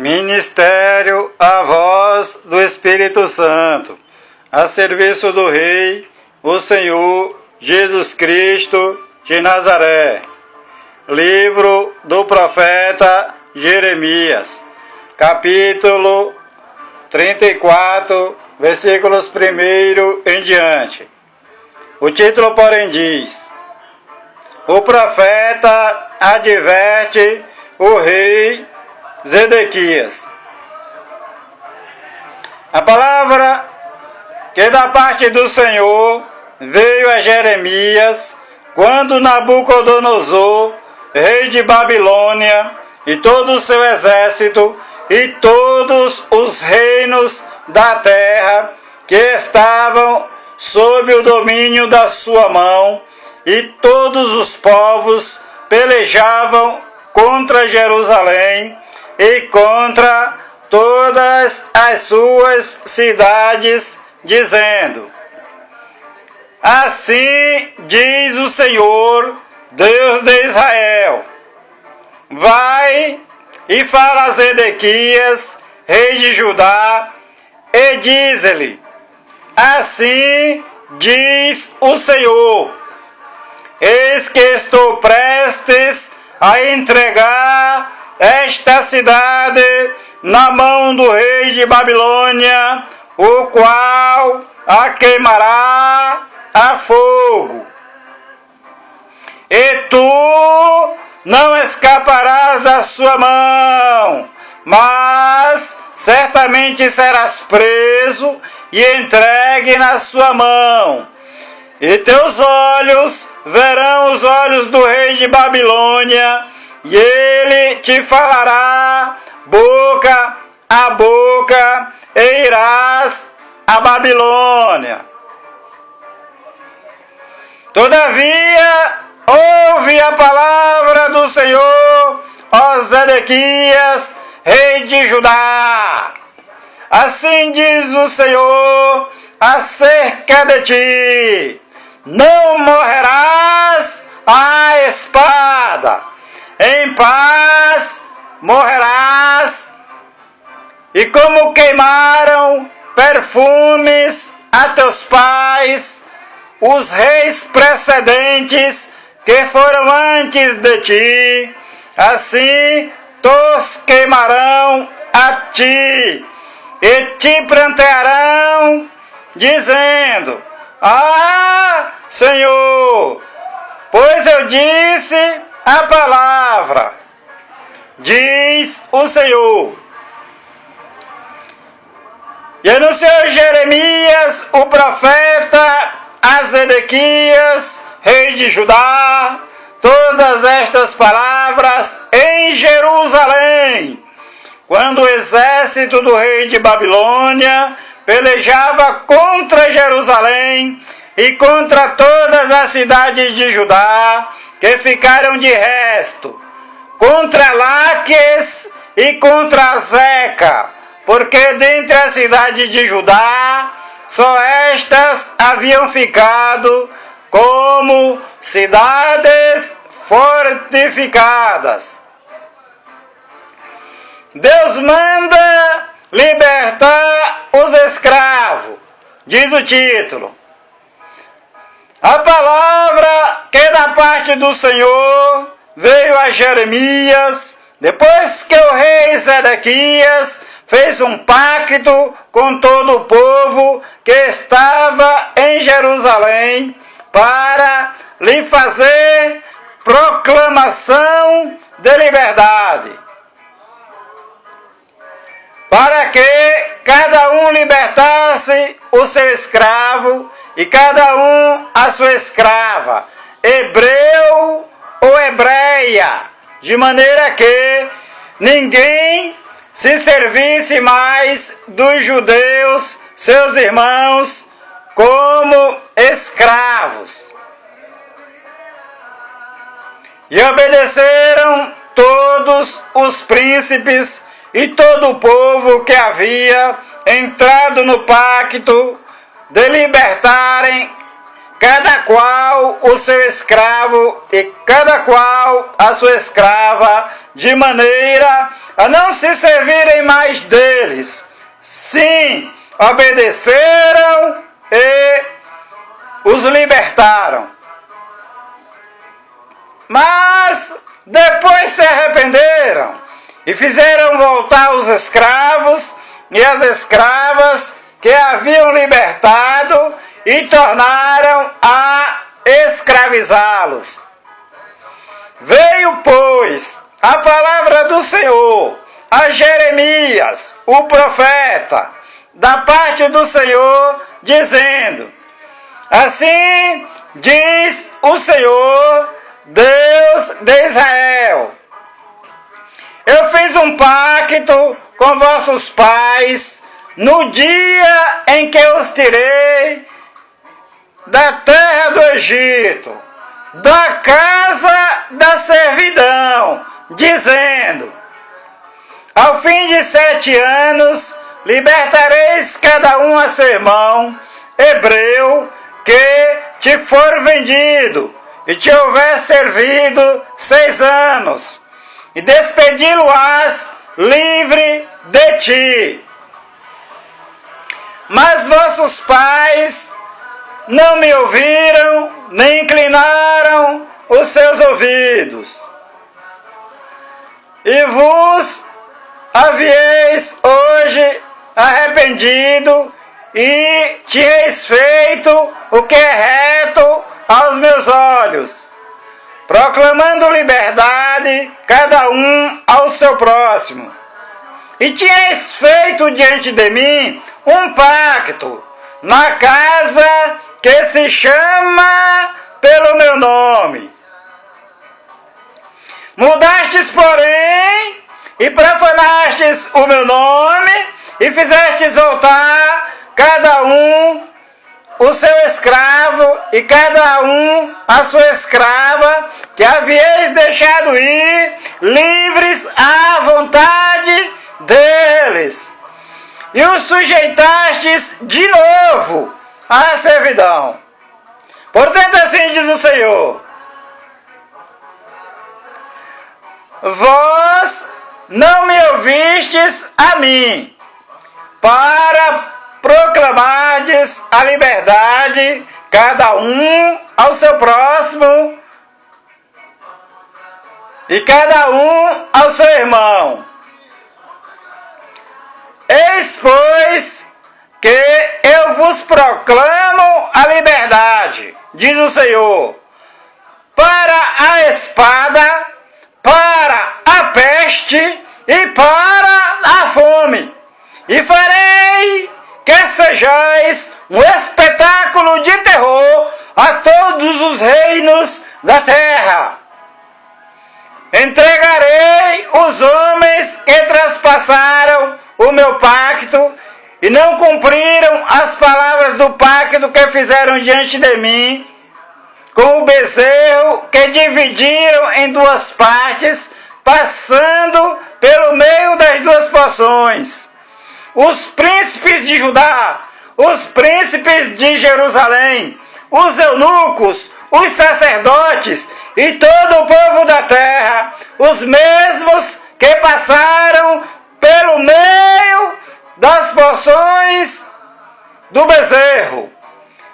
Ministério a voz do Espírito Santo, a serviço do Rei, o Senhor Jesus Cristo de Nazaré. Livro do profeta Jeremias, capítulo 34, versículos 1 em diante. O título, porém, diz: o profeta adverte o rei Zedequias. A palavra que da parte do Senhor veio a Jeremias quando Nabucodonosor, rei de Babilônia, e todo o seu exército, e todos os reinos da terra que estavam sob o domínio da sua mão, e todos os povos pelejavam contra Jerusalém e contra todas as suas cidades, dizendo: assim diz o Senhor, Deus de Israel: vai e fala a Zedequias, rei de Judá, e diz-lhe: assim diz o Senhor: eis que estou prestes a entregar esta cidade na mão do rei de Babilônia, o qual a queimará a fogo. E tu não escaparás da sua mão, mas certamente serás preso e entregue na sua mão. E teus olhos verão os olhos do rei de Babilônia, e ele te falará boca a boca, e irás a Babilônia. Todavia, ouve a palavra do Senhor, ó Zedequias, rei de Judá. Assim diz o Senhor acerca de ti: não morrerás à espada, em paz morrerás. E como queimaram perfumes a teus pais os reis precedentes que foram antes de ti, assim tos queimarão a ti, e te prantearão, dizendo: ah, Senhor, pois eu disse a palavra, diz o Senhor. E anunciou Jeremias, o profeta, a Zedequias, rei de Judá, todas estas palavras em Jerusalém, quando o exército do rei de Babilônia pelejava contra Jerusalém e contra todas as cidades de Judá que ficaram de resto, contra Laques e contra Azeca, porque dentre as cidades de Judá só estas haviam ficado como cidades fortificadas. Deus manda libertar os escravos, diz o título. A palavra que da parte do Senhor veio a Jeremias, depois que o rei Zedequias fez um pacto com todo o povo que estava em Jerusalém, para lhe fazer proclamação de liberdade, para que cada um libertasse o seu escravo e cada um a sua escrava, hebreu ou hebreia, de maneira que ninguém se servisse mais dos judeus, seus irmãos, como escravos. E obedeceram todos os príncipes e todo o povo que havia entrado no pacto de libertarem cada qual o seu escravo e cada qual a sua escrava, de maneira a não se servirem mais deles. Sim, obedeceram e os libertaram. Mas depois se arrependeram e fizeram voltar os escravos e as escravas que haviam libertado e tornaram a escravizá-los. Veio, pois, a palavra do Senhor a Jeremias, o profeta, da parte do Senhor, dizendo: assim diz o Senhor, Deus de Israel: eu fiz um pacto com vossos pais no dia em que os tirei da terra do Egito, da casa da servidão, dizendo: ao fim de 7 anos libertareis cada um a seu irmão hebreu que te for vendido e te houver servido 6 anos, e despedi-lo-ás livre de ti. Mas vossos pais não me ouviram, nem inclinaram os seus ouvidos. E vos havieis hoje arrependido e tinhais feito o que é reto aos meus olhos, proclamando liberdade cada um ao seu próximo. E tinhais feito diante de mim um pacto na casa que se chama pelo meu nome. Mudastes, porém, e profanastes o meu nome, e fizestes voltar cada um o seu escravo, e cada um a sua escrava, que havíeis deixado ir, livres à vontade deles, e os sujeitastes de novo à servidão. Portanto, assim diz o Senhor: vós não me ouvistes a mim, para proclamardes a liberdade, cada um ao seu próximo, e cada um ao seu irmão. Eis, pois, que eu vos proclamo a liberdade, diz o Senhor, para a espada, para a peste e para a fome, e farei que sejais um espetáculo de terror a todos os reinos da terra. Entregarei os homens que traspassaram o meu pacto e não cumpriram as palavras do pacto que fizeram diante de mim, com o bezerro que dividiram em 2 partes, passando pelo meio das 2 porções. Os príncipes de Judá, os príncipes de Jerusalém, os eunucos, os sacerdotes e todo o povo da terra, os mesmos que passaram pelo meio das porções do bezerro,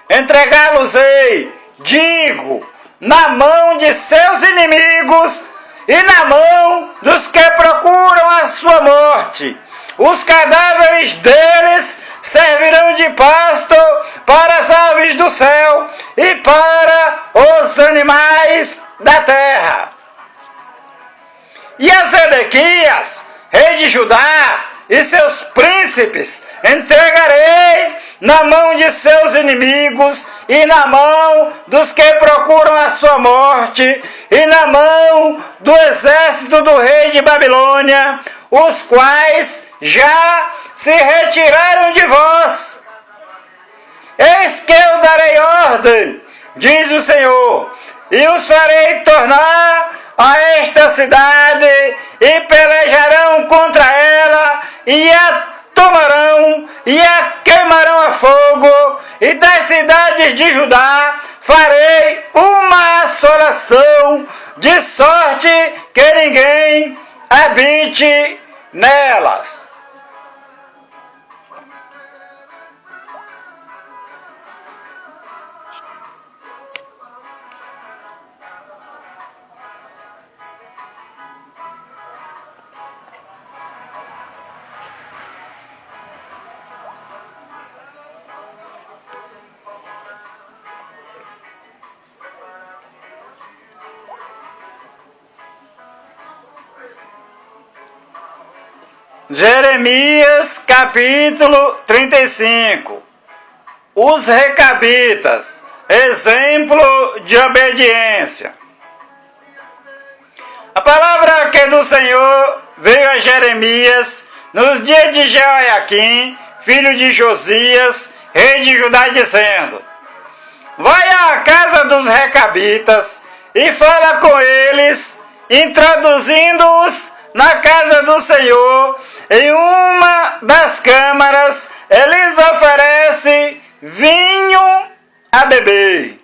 entregá-los-ei, digo, na mão de seus inimigos e na mão dos que procuram a sua morte. Os cadáveres deles servirão de pasto para as aves do céu e para os animais da terra. E a Zedequias, rei de Judá, e seus príncipes entregarei na mão de seus inimigos e na mão dos que procuram a sua morte e na mão do exército do rei de Babilônia, os quais já se retiraram de vós. Eis que eu darei ordem, diz o Senhor, e os farei tornar a esta cidade e pelejarão contra ela e a tomarão e a queimarão a fogo, e das cidades de Judá farei uma assolação, de sorte que ninguém habite nelas. Jeremias capítulo 35. Os recabitas, exemplo de obediência. A palavra que do Senhor veio a Jeremias nos dias de Jeoiaquim, filho de Josias, rei de Judá, dizendo: vai à casa dos recabitas e fala com eles, introduzindo-os na casa do Senhor. Em uma das câmaras, eles oferecem vinho a beber.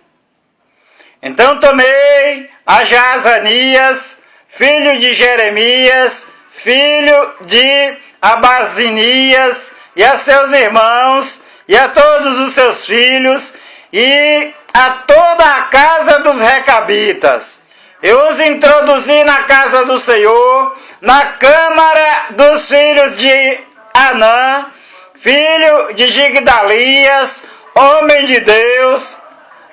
Então tomei a Jaazanias, filho de Jeremias, filho de Abazinias, e a seus irmãos, e a todos os seus filhos, e a toda a casa dos recabitas. Eu os introduzi na casa do Senhor, na câmara dos filhos de Anã, filho de Gigdalias, homem de Deus,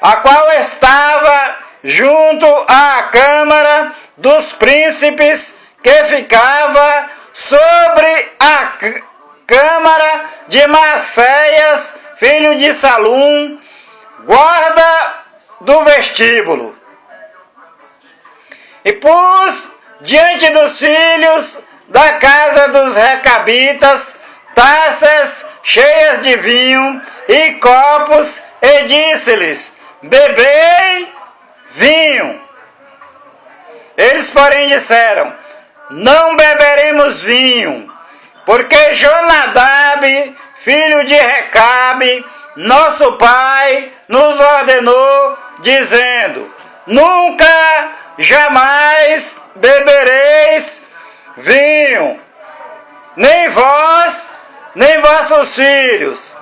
a qual estava junto à câmara dos príncipes, que ficava sobre a câmara de Maceias, filho de Salum, guarda do vestíbulo. E pus diante dos filhos da casa dos recabitas taças cheias de vinho e copos, e disse-lhes: bebei vinho. Eles, porém, disseram: não beberemos vinho, porque Jonadab, filho de Recabe, nosso pai, nos ordenou, dizendo: nunca, jamais bebereis vinho, nem vós, nem vossos filhos.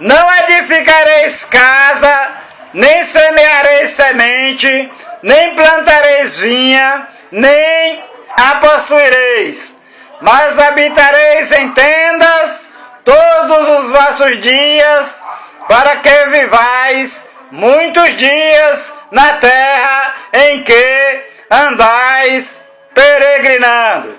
Não edificareis casa, nem semeareis semente, nem plantareis vinha, nem a possuireis, mas habitareis em tendas todos os vossos dias, para que vivais muitos dias na terra em que andais peregrinando.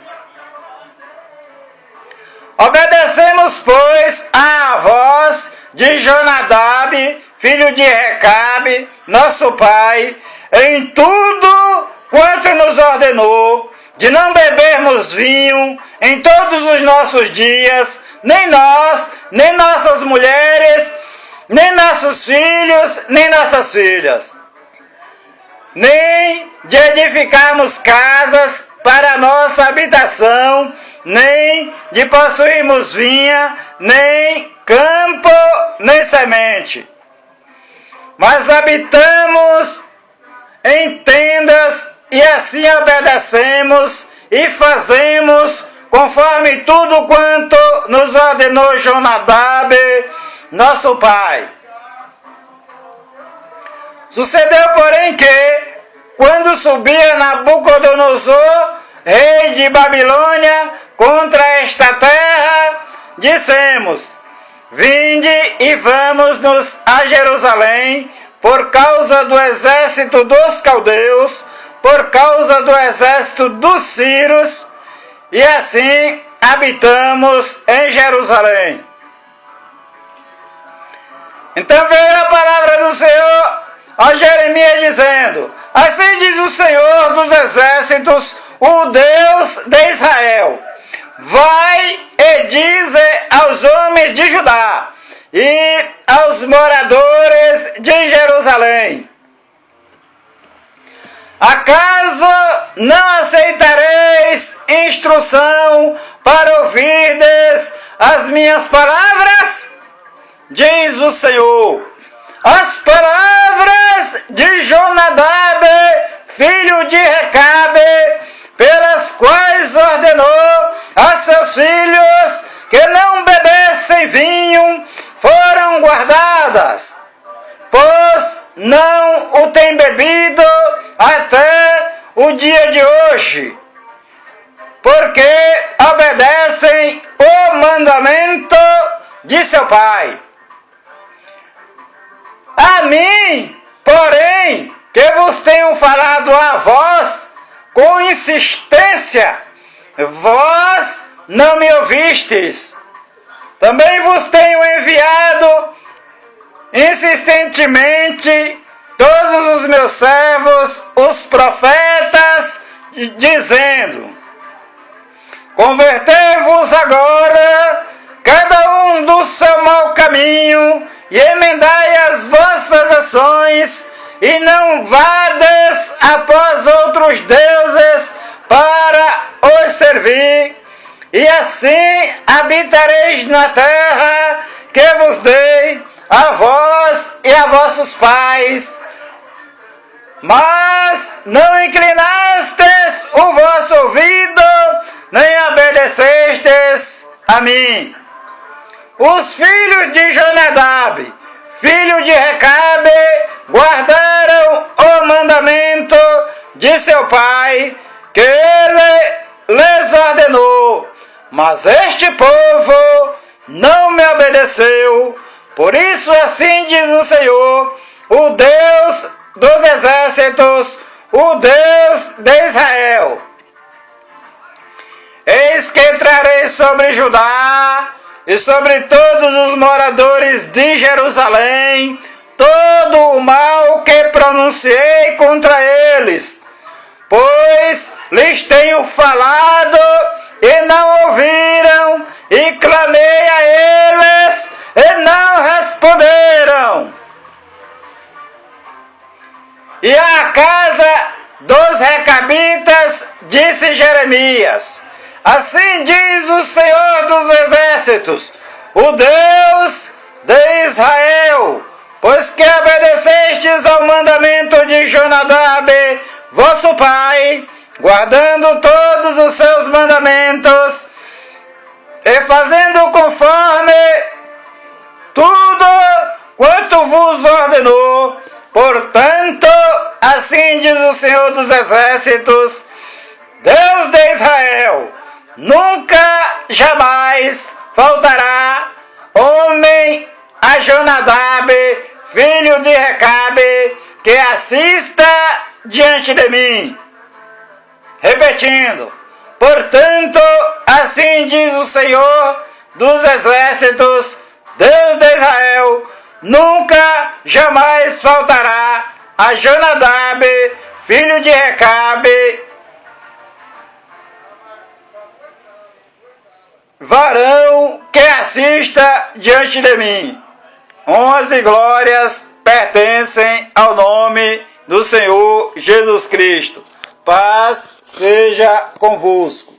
Obedecemos, pois, à voz de Jonadab, filho de Recabe, nosso pai, em tudo quanto nos ordenou, de não bebermos vinho em todos os nossos dias, nem nós, nem nossas mulheres, nem nossos filhos, nem nossas filhas, nem de edificarmos casas para nossa habitação, nem de possuirmos vinha, nem campo, nem semente. Mas habitamos em tendas, e assim obedecemos e fazemos conforme tudo quanto nos ordenou Jonadab, nosso pai. Sucedeu, porém, que, quando subia Nabucodonosor, rei de Babilônia, contra esta terra, dissemos: vinde e vamos-nos a Jerusalém, por causa do exército dos caldeus, por causa do exército dos sírios, e assim habitamos em Jerusalém. Então veio a palavra do Senhor a Jeremias dizendo: assim diz o Senhor dos exércitos, o Deus de Israel: vai e dize aos homens de Judá e aos moradores de Jerusalém: acaso não aceitareis instrução para ouvirdes as minhas palavras? Diz o Senhor: as palavras de Jonadab, filho de Recabe, pelas quais ordenou a seus filhos que não bebessem vinho, foram guardadas, pois não o têm bebido até o dia de hoje, porque obedecem o mandamento de seu pai. A mim, porém, que vos tenho falado a vós com insistência, vós não me ouvistes. Também vos tenho enviado insistentemente todos os meus servos, os profetas, dizendo: convertei-vos agora, cada um do seu mau caminho, e emendai as vossas ações, e não vades após outros deuses para os servir, e assim habitareis na terra que vos dei a vós e a vossos pais. Mas não inclinastes o vosso ouvido, nem obedecestes a mim. Os filhos de Jonadab, filho de Recabe, guardaram o mandamento de seu pai, que ele lhes ordenou. Mas este povo não me obedeceu. Por isso assim diz o Senhor, o Deus dos exércitos, o Deus de Israel: eis que trarei sobre Judá e sobre todos os moradores de Jerusalém todo o mal que pronunciei contra eles, pois lhes tenho falado e não ouviram, e clamei a eles e não responderam. E à casa dos recabitas disse Jeremias: assim diz o Senhor dos exércitos, o Deus de Israel, pois que obedecestes ao mandamento de Jonadab, vosso pai, guardando todos os seus mandamentos e fazendo conforme tudo quanto vos ordenou. Portanto, assim diz o Senhor dos exércitos, Deus de Israel: nunca, jamais faltará homem a Jonadab, filho de Recabe, que assista diante de mim. Repetindo: portanto, assim diz o Senhor dos exércitos, Deus de Israel: nunca, jamais faltará a Jonadab, filho de Recabe, varão que assista diante de mim. Honras e glórias pertencem ao nome do Senhor Jesus Cristo. Paz seja convosco.